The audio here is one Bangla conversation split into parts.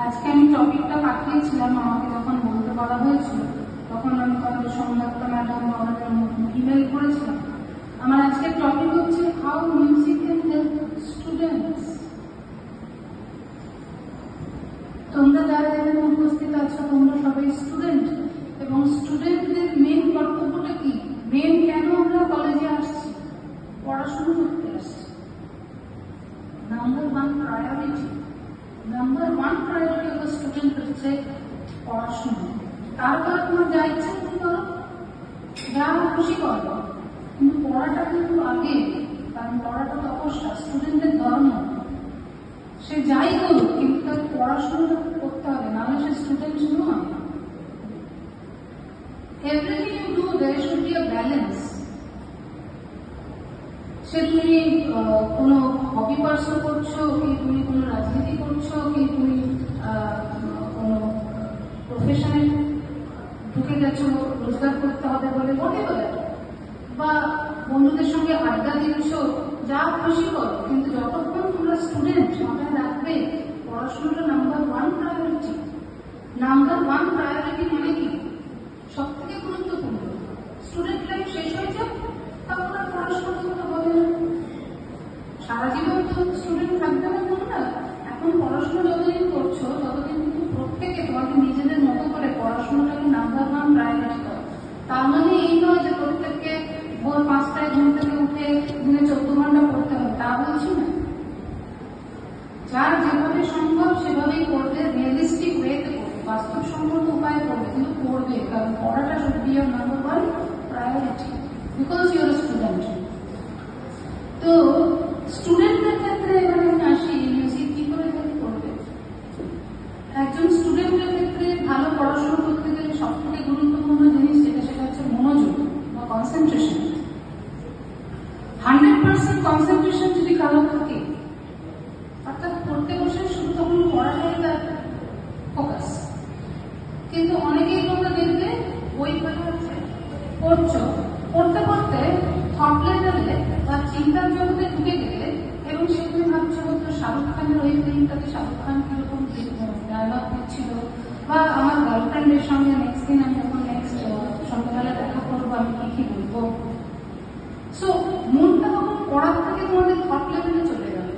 আজকে আমি টপিকটা পাঠিয়েছিলাম, আমাকে যখন বলতে বলা হয়েছিল তখন আমি তোমাদের সংবাদটা ম্যাডাম আমাদের ইমেল করেছিলাম। আমার আজকের টপিক হচ্ছে how music can help students. তোমরা যারা এখানে উপস্থিত আছো তোমরা সবাই স্টুডেন্ট, এবং স্টুডেন্টদের মেন কর্তব্যটা কি? মেন কেন আমরা কলেজে আসছি? পড়াশোনা করতে আসছি। Number one priority of student হচ্ছে পড়াশোনা। তারপরে তোমার যা ইচ্ছে তুমি করো, যা খুশি করো, কিন্তু পড়াটা কিন্তু আগে, কারণ পড়াটা তপস্যা, স্টুডেন্টের ধর্ম। সে যাই করুক কিন্তু তার পড়াশোনাটা করতে হবে, নাহলে সে স্টুডেন্ট নয়। Everything you do there should be a balance. সে তুমি কোনো হবি পার্সন করছো, কি তুমি কোনো রাজনীতি করছো, কি তুমি কোনো প্রফেশনে ঢুকে গেছো রোজগার করতে হবে বলে বলে, বা বন্ধুদের সঙ্গে আড্ডা দিচ্ছ, যা খুশি করো, কিন্তু যতক্ষণ তোমরা স্টুডেন্ট মাথায় রাখবে পড়াশোনাটা number one priority. Number one priority মানে কি? সব থেকে গুরুত্বপূর্ণ। স্টুডেন্ট লাইফ শেষ হয়ে যাক, তখন আর পড়াশোনা করতে হবে না। সারা জীবন তো স্টুডেন্ট থাকবে না তোমরা। এখন পড়াশোনা যতদিন করছো ততদিন কিন্তু প্রত্যেকে তোমাকে নিজেদের মতো করে পড়াশোনাটাকে নাম্বার ওয়ান প্রায়োরিটি দাও। তার মানে এই নয় যে প্রত্যেককে ভোর 5টায় ঘুম থেকে উঠে দিনে 14 ঘন্টা পড়তে হবে, তা বলছি না। যার যেভাবে সম্ভব সেভাবেই করবে, রিয়েলিস্টিক ওয়েতে করবে, বাস্তবসম্মত উপায়ে করবে, কিন্তু করবে, কারণ পড়াটা should be your number one priority because your a student. তো স্টুডেন্টদের ক্ষেত্রে এবার আমি আসি, মিউজিক কি করে হেল্প করবে। একজন স্টুডেন্টের ক্ষেত্রে ভালো পড়াশোনা করতে গেলে সব থেকে গুরুত্বপূর্ণ জিনিস সেটা হচ্ছে মনোযোগ বা কনসেন্ট্রেশন। 100% কনসেন্ট্রেশন যদি কারো থাকে, অর্থাৎ পড়তে বসে শুধু তখন পড়াটাই তার ফোকাস। কিন্তু অনেকেই তোমরা দেখবে বই পড়ছো, পড়তে পড়তে থট লেভেলে বা চিন্তার জগতে ঢুকে গেলে, এবং সেখানে ভাবছো হয়তো শাহরুখ খানের ওই ফিল্মটাতে শাহরুখ খান কিরকম ডায়লগ দিচ্ছিল, বা আমার গার্লফ্রেন্ডের সঙ্গে নেক্সট দিন আমি যখন সন্ধ্যাবেলা দেখা করবো আমি কি বলবো। সো মনটা তখন পড়ার থেকে তোমাদের থট লেভেলে চলে গেল,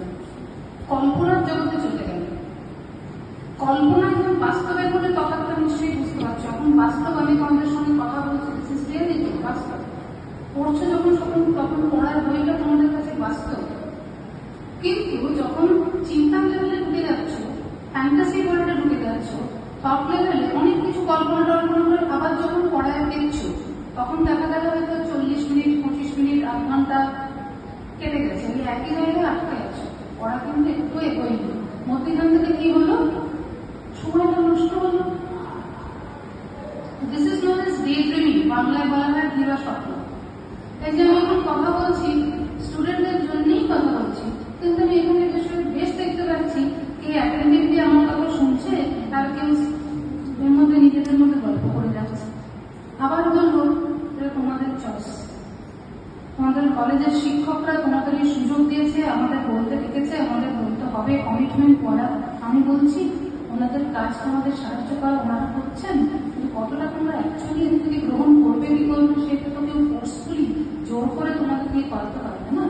কল্পনার জগতে চলে গেল। কল্পনা এবং বাস্তবের মধ্যে তফাৎটা নিশ্চয়ই বুঝতে পারছো। এখন বাস্তব, আমি তোমাদের সঙ্গে কথা বলছি, বাস্তব পড়ছো যখন তখন পড়ার বইটা তোমাদের কাছে বাস্তব। কিন্তু যখন চিন্তার লেভেলে ঢুকে যাচ্ছ, ফ্যান্টাসি ওয়ার্ল্ডে ঢুকে যাচ্ছ, টপ লেভেলে অনেক কিছু কল্পনা করে আবার যখন পড়ায় দেখছো, তখন দেখা গেল হয়তো 40 মিনিট 25 মিনিট আধ ঘন্টা কেটে গেছে, একই জায়গায় আটকে গেছো। পড়া কিন্তু একটু এগোয়নি, মধ্যখান থেকে কি হলো, সময়টা নষ্ট হলো। This is not S day dreaming, বাংলায় বলা হয় দিবা স্বপ্ন। এই যে আমি এখন কথা বলছি স্টুডেন্টদের জন্যই কথা বলছি, কিন্তু আমি এখানে বেশ দেখতে পাচ্ছি কে অ্যাটেন্টিভলি আমার কথা শুনছে, আর কেউ এর মধ্যে নিজেদের মধ্যে গল্প করে যাচ্ছে। আবার বলবো এটা তোমাদের চয়েস। তোমাদের কলেজের শিক্ষকরা তোমাদের এই সুযোগ দিয়েছে, আমাদের বলতে ডেকেছে, আমাদের বলতে হবে, কমিটমেন্ট করা। আমি বলছি ওনাদের কাজটা আমাদের সাহায্য করা, ওনারা করছেন, কিন্তু কতটা তোমরা অ্যাকচুয়ালি এর থেকে গ্রহণ করবে কি করবে সেটা তো কেউ ফোর্সফুলি জোর করে তোমাদের দিয়ে করাতে পারবে না।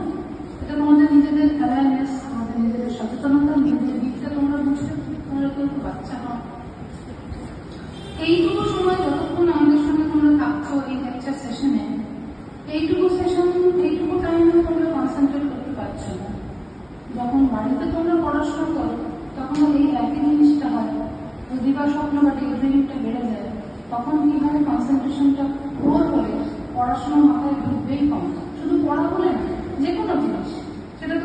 এটা তোমাদের নিজেদের অ্যাওয়ারনেস, তোমাদের নিজেদের সচেতনতা, নিজেদের দিকটা তোমরা বুঝবে। তোমরা কেউ বাচ্চা হও, এইটুকু সময় যতক্ষণ আমাদের সঙ্গে তোমরা থাকছো এই লেকচার সেশনে, এইটুকু টাইমে তোমরা কনসেন্ট্রেট করতে পারছো না। যখন বাড়িতে তোমরা পড়াশোনা করো তখন এই একই জিনিসটা হয়, দিবা স্বপ্ন বা ডে ড্রিমিংটা বেড়ে যায়। তখন কিভাবে কনসেন্ট্রেশনটা পুরো করে পড়াশোনা মাথায় ঢুকবেই কম। শুধু পড়া বলে না, যে কোনো জিনিস, সেটা